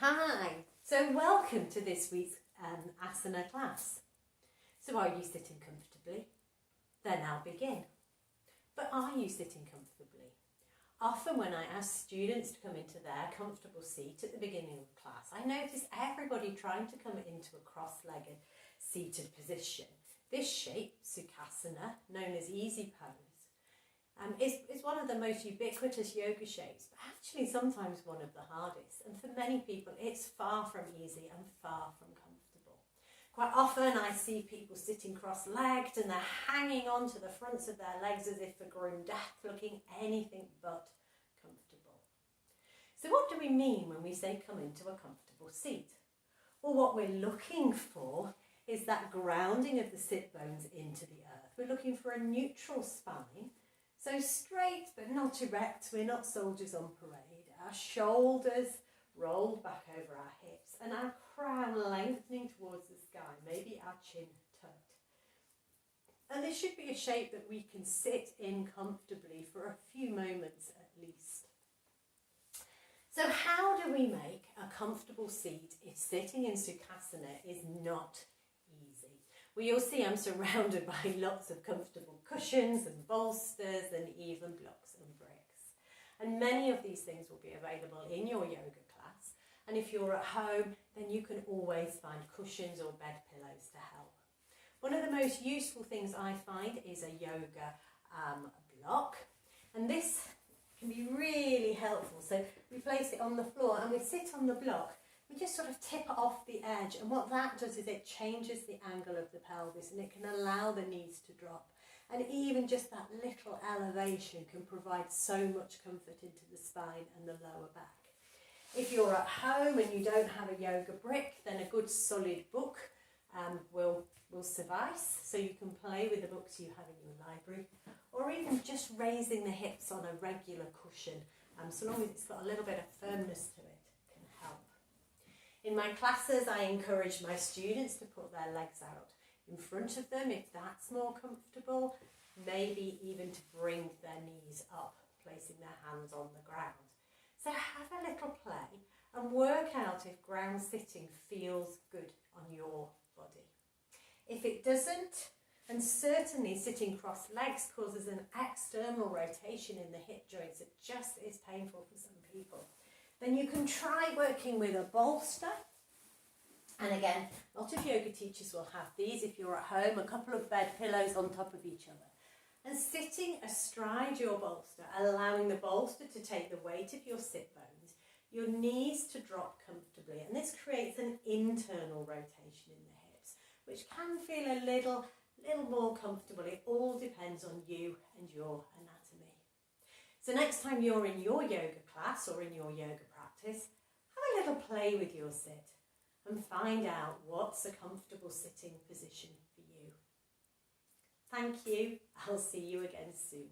Hi, so welcome to this week's asana class. So are you sitting comfortably? Then I'll begin. But are you sitting comfortably? Often when I ask students to come into their comfortable seat at the beginning of class, I notice everybody trying to come into a cross-legged seated position. This shape, Sukhasana, known as easy pose, is one of the most ubiquitous yoga shapes, but actually sometimes one of the hardest. And for many people, it's far from easy and far from comfortable. Quite often I see people sitting cross-legged and they're hanging on to the fronts of their legs as if for grim death, looking anything but comfortable. So what do we mean when we say come into a comfortable seat? Well, what we're looking for is that grounding of the sit bones into the earth. We're looking for a neutral spine. So straight but not erect, we're not soldiers on parade. Our shoulders rolled back over our hips and our crown lengthening towards the sky, maybe our chin tucked. And this should be a shape that we can sit in comfortably for a few moments at least. So how do we make a comfortable seat if sitting in Sukhasana is not easy? Well, you'll see I'm surrounded by lots of comfortable cushions and bolsters and even blocks and bricks. And many of these things will be available in your yoga class. And if you're at home, then you can always find cushions or bed pillows to help. One of the most useful things I find is a yoga block. And this can be really helpful. So we place it on the floor and we sit on the block. We just sort of tip off the edge, and what that does is it changes the angle of the pelvis and it can allow the knees to drop. And even just that little elevation can provide so much comfort into the spine and the lower back. If you're at home and you don't have a yoga brick, then a good solid book will suffice. So you can play with the books you have in your library, or even just raising the hips on a regular cushion, so long as it's got a little bit of firmness to it. In my classes, I encourage my students to put their legs out in front of them if that's more comfortable, maybe even to bring their knees up, placing their hands on the ground. So have a little play and work out if ground sitting feels good on your body. If it doesn't, and certainly sitting crossed legs causes an external rotation in the hip joints that just is painful for some people, then you can try working with a bolster. And again, a lot of yoga teachers will have these if you're at home, a couple of bed pillows on top of each other. And sitting astride your bolster, allowing the bolster to take the weight of your sit bones, your knees to drop comfortably. And this creates an internal rotation in the hips, which can feel a little more comfortable. It all depends on you and your anatomy. So next time you're in your yoga class or in your yoga practice, have a little play with your sit and find out what's a comfortable sitting position for you. Thank you. I'll see you again soon.